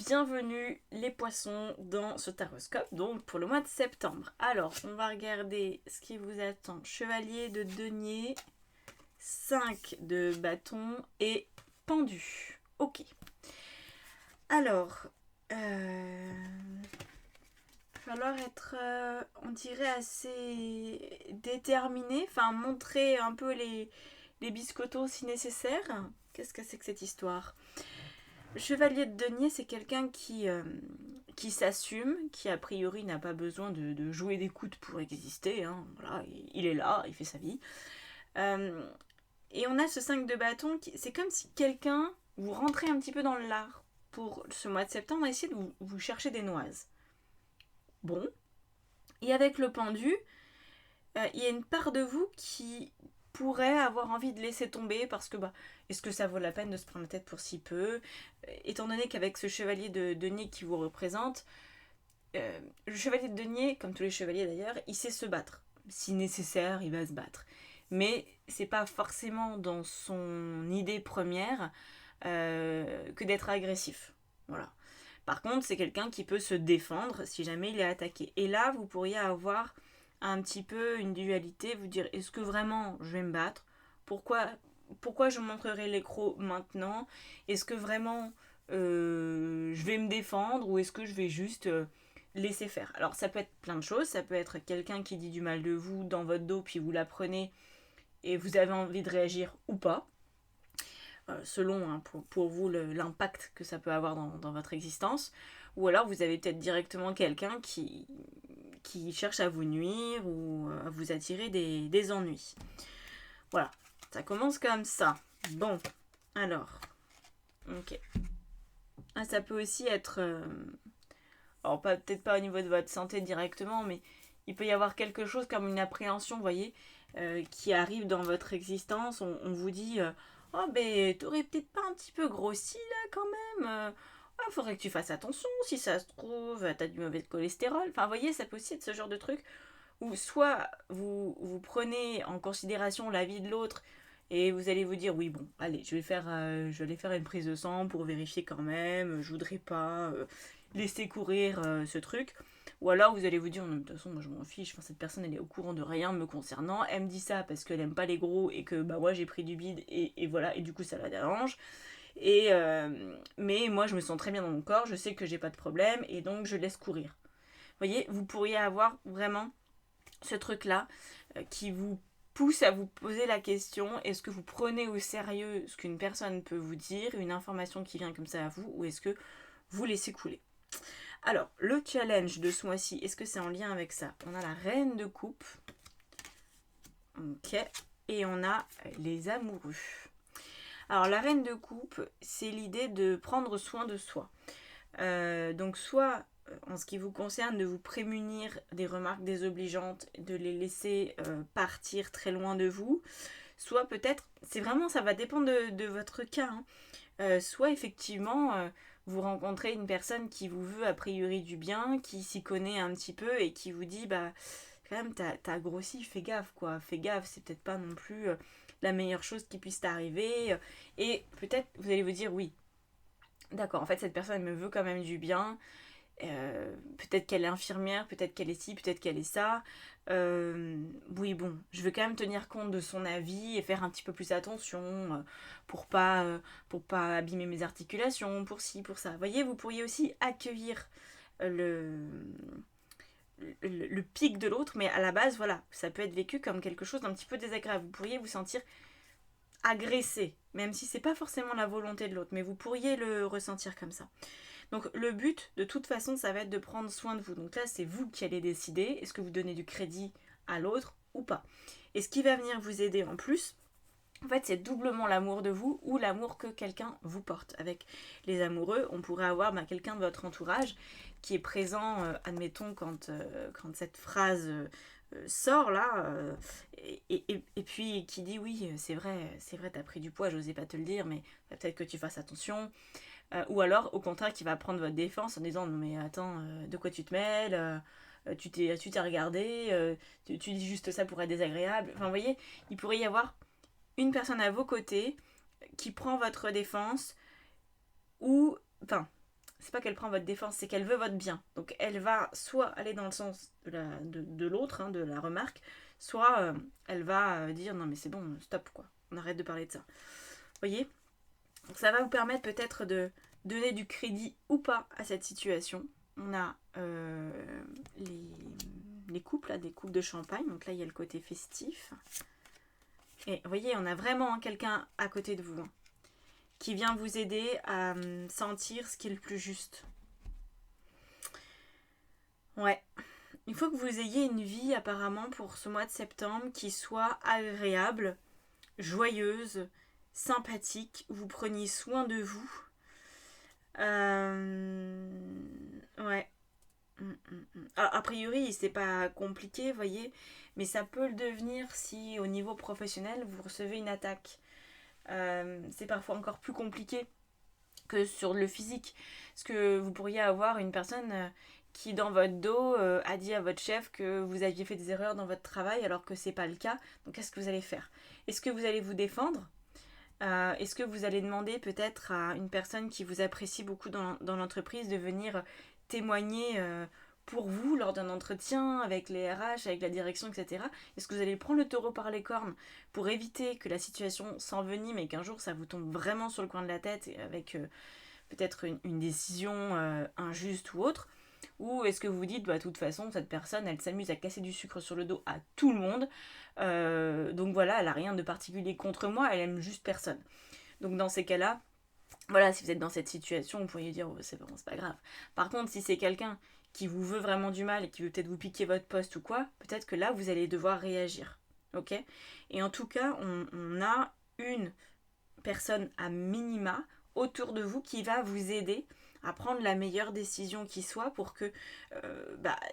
Bienvenue les poissons dans ce taroscope, donc pour le mois de septembre. Alors, on va regarder ce qui vous attend. Chevalier de denier, 5 de bâton et pendu. Ok. Alors, va falloir être, on dirait, assez déterminé, enfin montrer un peu les biscottos si nécessaire. Qu'est-ce que c'est que cette histoire ? Le chevalier de denier, c'est quelqu'un qui s'assume, qui a priori n'a pas besoin de jouer des coudes pour exister. Hein. Voilà, il est là, il fait sa vie. Euh, et on a ce 5 de bâton, c'est comme si quelqu'un, vous rentrez un petit peu dans l'art pour ce mois de septembre, essayez de vous chercher des noises. Bon. Et avec le pendu, il y a une part de vous qui pourrait avoir envie de laisser tomber parce que est-ce que ça vaut la peine de se prendre la tête pour si peu, étant donné qu'avec ce chevalier de denier qui vous représente, le chevalier de denier, comme tous les chevaliers d'ailleurs, il sait se battre. Si nécessaire, il va se battre. Mais c'est pas forcément dans son idée première que d'être agressif. Voilà. Par contre, c'est quelqu'un qui peut se défendre si jamais il est attaqué. Et là, vous pourriez avoir un petit peu une dualité, vous dire est-ce que vraiment je vais me battre ? Pourquoi je montrerai l'écro maintenant ? Est-ce que vraiment je vais me défendre ou est-ce que je vais juste laisser faire ? Alors ça peut être plein de choses, ça peut être quelqu'un qui dit du mal de vous dans votre dos puis vous l'apprenez et vous avez envie de réagir ou pas, selon pour vous l'impact que ça peut avoir dans votre existence. Ou alors vous avez peut-être directement quelqu'un qui cherche à vous nuire ou à vous attirer des ennuis. Voilà, ça commence comme ça. Bon, alors, ok. Ça peut aussi être, alors peut-être pas au niveau de votre santé directement, mais il peut y avoir quelque chose comme une appréhension, vous voyez, qui arrive dans votre existence. On vous dit, oh ben t'aurais peut-être pas un petit peu grossi là quand même. Faudrait que tu fasses attention, si ça se trouve, t'as du mauvais cholestérol. Enfin, vous voyez, ça peut aussi être ce genre de truc où soit vous prenez en considération la vie de l'autre et vous allez vous dire oui bon allez je vais aller faire une prise de sang pour vérifier quand même, je voudrais pas laisser courir ce truc, ou alors vous allez vous dire de toute façon moi je m'en fiche, enfin, cette personne elle est au courant de rien me concernant, elle me dit ça parce qu'elle aime pas les gros et que moi j'ai pris du bide et voilà et du coup ça la dérange et mais moi je me sens très bien dans mon corps, je sais que j'ai pas de problème et donc je laisse courir. Vous voyez, vous pourriez avoir vraiment ce truc-là qui vous pousse à vous poser la question, est-ce que vous prenez au sérieux ce qu'une personne peut vous dire, une information qui vient comme ça à vous, ou est-ce que vous laissez couler ? Alors, le challenge de ce mois-ci, est-ce que c'est en lien avec ça ? On a la reine de coupe, ok, et on a les amoureux. Alors, la reine de coupe, c'est l'idée de prendre soin de soi. Donc, soit en ce qui vous concerne, de vous prémunir des remarques désobligeantes, de les laisser partir très loin de vous, soit peut-être, c'est vraiment, ça va dépendre de votre cas, hein. Soit effectivement, vous rencontrez une personne qui vous veut a priori du bien, qui s'y connaît un petit peu et qui vous dit, quand même, t'as grossi, fais gaffe, quoi, fais gaffe, c'est peut-être pas non plus la meilleure chose qui puisse t'arriver, et peut-être vous allez vous dire, oui, d'accord, en fait, cette personne elle me veut quand même du bien, peut-être qu'elle est infirmière, peut-être qu'elle est ci, peut-être qu'elle est ça. Oui, bon, je veux quand même tenir compte de son avis et faire un petit peu plus attention pour pas abîmer mes articulations, pour ci, pour ça. Vous voyez, vous pourriez aussi accueillir le pic de l'autre, mais à la base, voilà, ça peut être vécu comme quelque chose d'un petit peu désagréable. Vous pourriez vous sentir agressé, même si c'est pas forcément la volonté de l'autre, mais vous pourriez le ressentir comme ça. Donc le but, de toute façon, ça va être de prendre soin de vous. Donc là, c'est vous qui allez décider, est-ce que vous donnez du crédit à l'autre ou pas. Et ce qui va venir vous aider en plus, en fait, c'est doublement l'amour de vous ou l'amour que quelqu'un vous porte. Avec les amoureux, on pourrait avoir quelqu'un de votre entourage qui est présent, admettons, quand cette phrase sort là, et puis qui dit oui, c'est vrai, t'as pris du poids, j'osais pas te le dire, mais peut-être que tu fasses attention. Ou alors, au contraire, qui va prendre votre défense en disant non mais attends, de quoi tu te mêles, tu t'es regardé, tu dis juste ça pour être désagréable. Enfin, vous voyez, il pourrait y avoir une personne à vos côtés qui prend votre défense ou, enfin, c'est pas qu'elle prend votre défense, c'est qu'elle veut votre bien. Donc elle va soit aller dans le sens de l'autre, hein, de la remarque, soit elle va dire non mais c'est bon, stop quoi, on arrête de parler de ça. Vous voyez? Donc ça va vous permettre peut-être de donner du crédit ou pas à cette situation. On a les couples, là, des coupes de champagne, donc là il y a le côté festif. Et vous voyez, on a vraiment quelqu'un à côté de vous, hein, qui vient vous aider à sentir ce qui est le plus juste. Ouais. Il faut que vous ayez une vie apparemment pour ce mois de septembre qui soit agréable, joyeuse, sympathique, vous preniez soin de vous. Ouais. A priori, c'est pas compliqué, voyez, mais ça peut le devenir si au niveau professionnel vous recevez une attaque. C'est parfois encore plus compliqué que sur le physique. Parce que vous pourriez avoir une personne qui, dans votre dos, a dit à votre chef que vous aviez fait des erreurs dans votre travail alors que c'est pas le cas. Donc, qu'est-ce que vous allez faire? Est-ce que vous allez vous défendre? Est-ce que vous allez demander peut-être à une personne qui vous apprécie beaucoup dans l'entreprise de venir témoigner pour vous lors d'un entretien avec les RH, avec la direction, etc. Est-ce que vous allez prendre le taureau par les cornes pour éviter que la situation s'envenime et qu'un jour ça vous tombe vraiment sur le coin de la tête avec peut-être une décision injuste ou autre? Ou est-ce que vous vous dites, bah, de toute façon, cette personne, elle s'amuse à casser du sucre sur le dos à tout le monde. Donc voilà, elle n'a rien de particulier contre moi, elle aime juste personne. Donc dans ces cas-là, voilà, si vous êtes dans cette situation, vous pourriez dire, oh, c'est bon, c'est pas grave. Par contre, si c'est quelqu'un qui vous veut vraiment du mal et qui veut peut-être vous piquer votre poste ou quoi, peut-être que là, vous allez devoir réagir. Ok? Et en tout cas, on a une personne à minima autour de vous qui va vous aider à prendre la meilleure décision qui soit pour que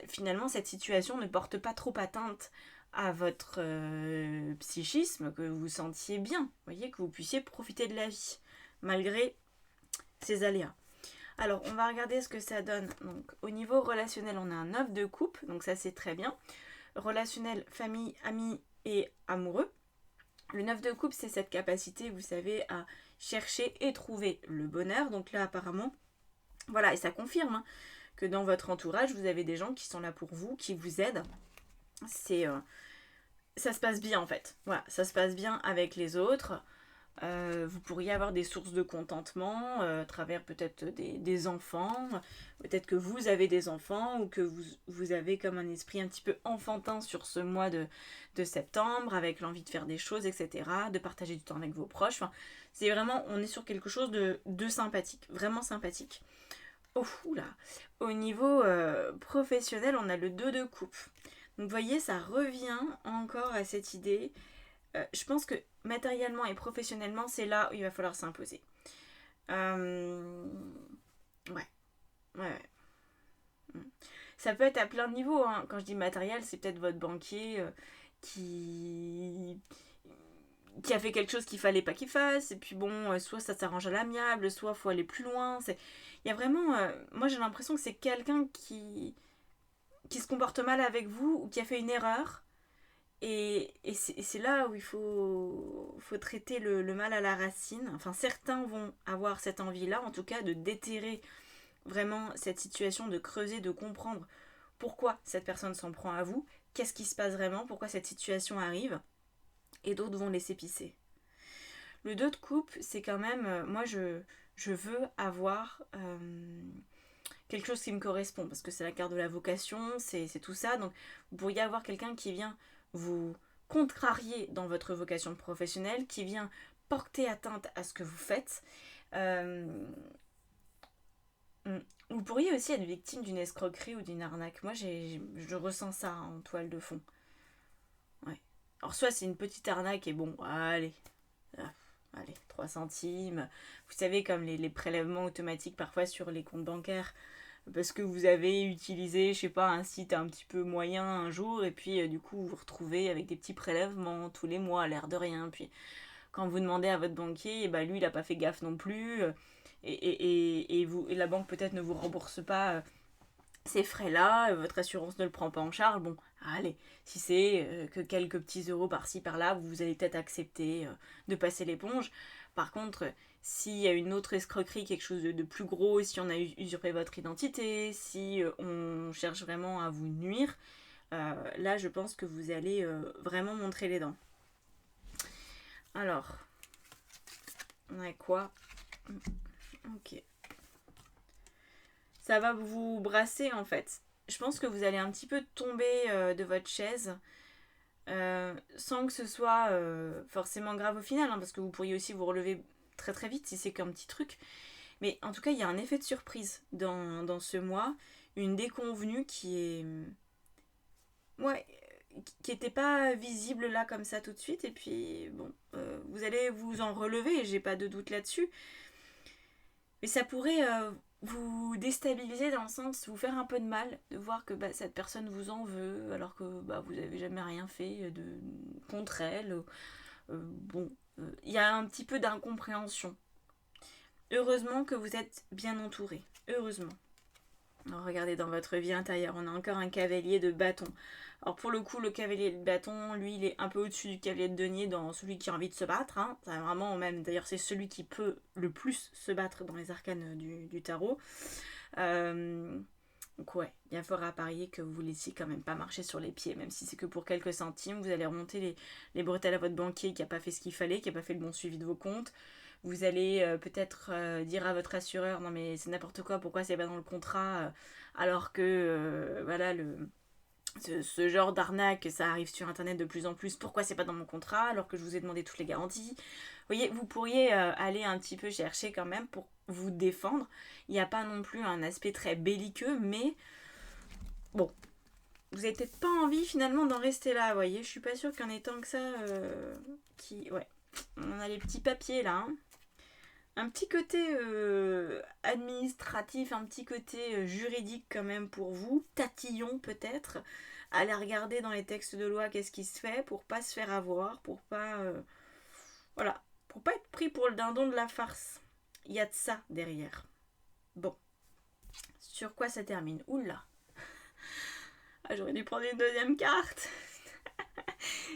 finalement cette situation ne porte pas trop atteinte à votre psychisme, que vous vous sentiez bien, voyez, que vous puissiez profiter de la vie malgré ces aléas. Alors on va regarder ce que ça donne. Donc au niveau relationnel, on a un 9 de coupe, donc ça c'est très bien. Relationnel, famille, amis et amoureux. Le 9 de coupe, c'est cette capacité, vous savez, à chercher et trouver le bonheur. Donc là, apparemment, voilà, et ça confirme hein, que dans votre entourage, vous avez des gens qui sont là pour vous, qui vous aident. Ça se passe bien en fait. Voilà, ça se passe bien avec les autres. Vous pourriez avoir des sources de contentement à travers peut-être des enfants, peut-être que vous avez des enfants ou que vous avez comme un esprit un petit peu enfantin sur ce mois de septembre avec l'envie de faire des choses, etc., de partager du temps avec vos proches. Enfin, c'est vraiment, on est sur quelque chose de sympathique, vraiment sympathique. Oh, oula. Au niveau professionnel, on a le 2 de coupe. Donc vous voyez, ça revient encore à cette idée. Je pense que matériellement et professionnellement, c'est là où il va falloir s'imposer. Ouais. Ça peut être à plein de niveaux. Hein. Quand je dis matériel, c'est peut-être votre banquier qui a fait quelque chose qu'il fallait pas qu'il fasse. Et puis bon, soit ça s'arrange à l'amiable, soit faut aller plus loin. Il y a vraiment... moi, j'ai l'impression que c'est quelqu'un qui se comporte mal avec vous ou qui a fait une erreur. Et c'est là où il faut traiter le mal à la racine. Enfin, certains vont avoir cette envie-là, en tout cas, de déterrer vraiment cette situation, de creuser, de comprendre pourquoi cette personne s'en prend à vous, qu'est-ce qui se passe vraiment, pourquoi cette situation arrive, et d'autres vont laisser pisser. Le 2 de coupe, c'est quand même, moi je veux avoir quelque chose qui me correspond, parce que c'est la carte de la vocation, c'est tout ça, donc vous pourriez avoir quelqu'un qui vient vous contrarier dans votre vocation professionnelle, qui vient porter atteinte à ce que vous faites. Vous pourriez aussi être victime d'une escroquerie ou d'une arnaque. Moi, je ressens ça en toile de fond. Ouais. Alors, soit c'est une petite arnaque et bon, allez, 3 centimes. Vous savez, comme les prélèvements automatiques parfois sur les comptes bancaires, parce que vous avez utilisé, je sais pas, un site un petit peu moyen un jour, et puis du coup vous vous retrouvez avec des petits prélèvements tous les mois, à l'air de rien. Puis quand vous demandez à votre banquier, et lui il a pas fait gaffe non plus, et la banque peut-être ne vous rembourse pas ces frais-là, votre assurance ne le prend pas en charge. Bon, allez, si c'est que quelques petits euros par-ci par-là, vous allez peut-être accepter de passer l'éponge. Par contre, s'il y a une autre escroquerie, quelque chose de plus gros, si on a usurpé votre identité, si on cherche vraiment à vous nuire, là je pense que vous allez vraiment montrer les dents. Alors, on a quoi? Ok. Ça va vous brasser en fait. Je pense que vous allez un petit peu tomber de votre chaise sans que ce soit forcément grave au final, hein, parce que vous pourriez aussi vous relever très très vite si c'est qu'un petit truc. Mais en tout cas, il y a un effet de surprise dans ce mois, une déconvenue qui est... Ouais, qui n'était pas visible là comme ça tout de suite. Et puis, bon, vous allez vous en relever, j'ai pas de doute là-dessus. Mais ça pourrait vous déstabiliser dans le sens, vous faire un peu de mal, de voir que cette personne vous en veut, alors que vous n'avez jamais rien fait contre elle. Bon, il y a un petit peu d'incompréhension. Heureusement que vous êtes bien entouré. Heureusement. Alors, regardez dans votre vie intérieure, on a encore un cavalier de bâton. Alors pour le coup, le cavalier de bâton, lui, il est un peu au-dessus du cavalier de denier dans celui qui a envie de se battre. Hein. C'est vraiment même, d'ailleurs, c'est celui qui peut le plus se battre dans les arcanes du tarot. Donc ouais, bien fort à parier que vous laissiez quand même pas marcher sur les pieds, même si c'est que pour quelques centimes. Vous allez remonter les bretelles à votre banquier qui n'a pas fait ce qu'il fallait, qui n'a pas fait le bon suivi de vos comptes. Vous allez peut-être dire à votre assureur, non mais c'est n'importe quoi, pourquoi c'est pas dans le contrat, alors que voilà, ce genre d'arnaque, ça arrive sur internet de plus en plus, pourquoi c'est pas dans mon contrat, alors que je vous ai demandé toutes les garanties. Vous voyez, vous pourriez aller un petit peu chercher quand même pour vous défendre. Il n'y a pas non plus un aspect très belliqueux, mais bon, vous n'avez peut-être pas envie finalement d'en rester là, vous voyez. Je suis pas sûre qu'il y en ait tant que ça Ouais, on a les petits papiers là, hein. Un petit côté administratif, un petit côté juridique quand même pour vous, tatillon peut-être, aller regarder dans les textes de loi qu'est-ce qui se fait pour pas se faire avoir, pour pas voilà, pour pas être pris pour le dindon de la farce. Il y a de ça derrière. Bon, sur quoi ça termine? Oula, j'aurais dû prendre une deuxième carte.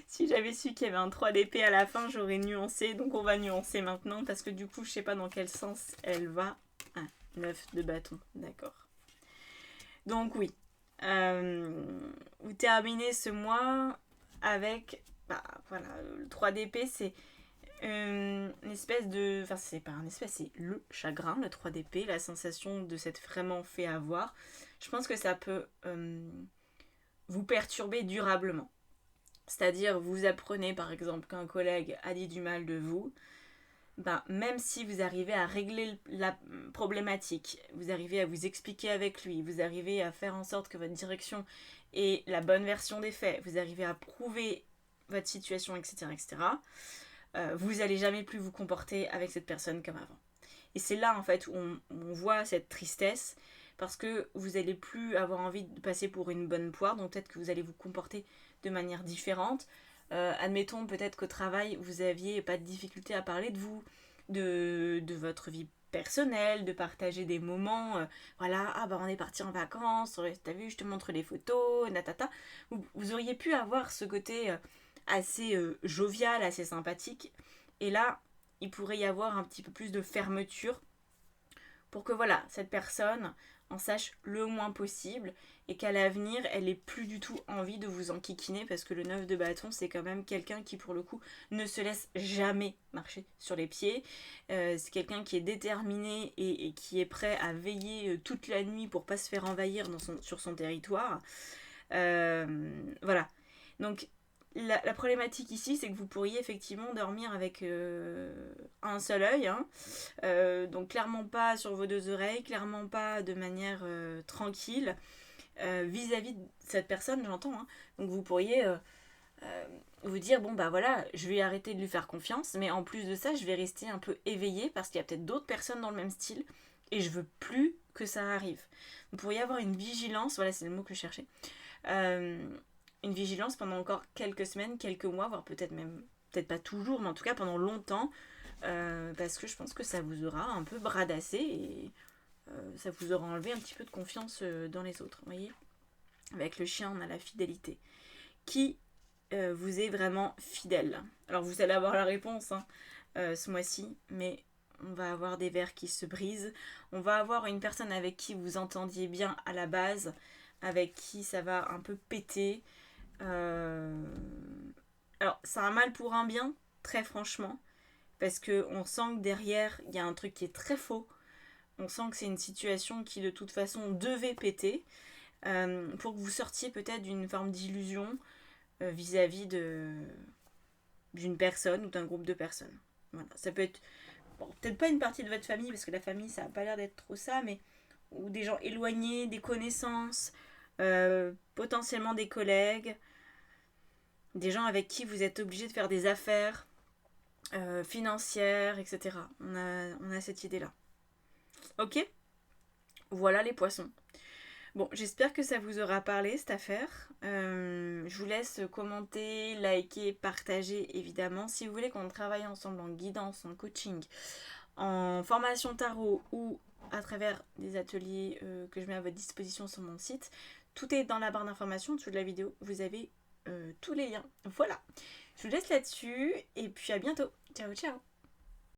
Si j'avais su qu'il y avait un 3 d'épée à la fin, j'aurais nuancé. Donc on va nuancer maintenant parce que du coup, je sais pas dans quel sens elle va. Ah, 9 de bâton, d'accord. Donc oui, vous terminez ce mois avec, voilà, le 3 d'épée, c'est une espèce de... Enfin, c'est pas un espèce, c'est le chagrin, le 3 d'épée, la sensation de s'être vraiment fait avoir. Je pense que ça peut vous perturber durablement. C'est-à-dire, vous apprenez par exemple qu'un collègue a dit du mal de vous, même si vous arrivez à régler la problématique, vous arrivez à vous expliquer avec lui, vous arrivez à faire en sorte que votre direction ait la bonne version des faits, vous arrivez à prouver votre situation, etc., vous n'allez jamais plus vous comporter avec cette personne comme avant. Et c'est là en fait où on voit cette tristesse, parce que vous n'allez plus avoir envie de passer pour une bonne poire, donc peut-être que vous allez vous comporter de manière différente. Admettons peut-être qu'au travail, vous aviez pas de difficulté à parler de vous, de votre vie personnelle, de partager des moments, voilà, on est parti en vacances, t'as vu, je te montre les photos, natata. Vous auriez pu avoir ce côté assez jovial, assez sympathique. Et là, il pourrait y avoir un petit peu plus de fermeture pour que voilà, cette personne en sache le moins possible et qu'à l'avenir, elle ait plus du tout envie de vous enquiquiner, parce que le 9 de bâton, c'est quand même quelqu'un qui, pour le coup, ne se laisse jamais marcher sur les pieds. C'est quelqu'un qui est déterminé et qui est prêt à veiller toute la nuit pour pas se faire envahir sur son territoire. Voilà. Donc, la problématique ici, c'est que vous pourriez effectivement dormir avec un seul œil, hein. Donc clairement pas sur vos deux oreilles, clairement pas de manière tranquille vis-à-vis de cette personne, j'entends, hein. Donc vous pourriez vous dire, voilà, je vais arrêter de lui faire confiance, mais en plus de ça, je vais rester un peu éveillée parce qu'il y a peut-être d'autres personnes dans le même style et je veux plus que ça arrive. Vous pourriez avoir une vigilance, voilà, c'est le mot que je cherchais. Une vigilance pendant encore quelques semaines, quelques mois, voire peut-être pas toujours, mais en tout cas pendant longtemps, parce que je pense que ça vous aura un peu bradassé et ça vous aura enlevé un petit peu de confiance dans les autres, vous voyez. Avec le chien, on a la fidélité. Qui vous est vraiment fidèle? Alors vous allez avoir la réponse ce mois-ci, mais on va avoir des verres qui se brisent, on va avoir une personne avec qui vous entendiez bien à la base, avec qui ça va un peu péter. Alors, c'est un mal pour un bien, très franchement, parce qu'on sent que derrière, il y a un truc qui est très faux. On sent que c'est une situation qui, de toute façon, devait péter, pour que vous sortiez peut-être d'une forme d'illusion vis-à-vis d'une personne ou d'un groupe de personnes. Voilà. Ça peut être, bon, peut-être pas une partie de votre famille, parce que la famille, ça n'a pas l'air d'être trop ça, mais ou des gens éloignés, des connaissances, potentiellement des collègues, des gens avec qui vous êtes obligé de faire des affaires financières, etc. On a cette idée-là. Ok? Voilà les poissons. Bon, j'espère que ça vous aura parlé cette affaire. Je vous laisse commenter, liker, partager évidemment. Si vous voulez qu'on travaille ensemble en guidance, en coaching, en formation tarot ou à travers des ateliers que je mets à votre disposition sur mon site, tout est dans la barre d'information, en dessous de la vidéo. Vous avez tous les liens. Voilà. Je vous laisse là-dessus et puis à bientôt. Ciao, ciao.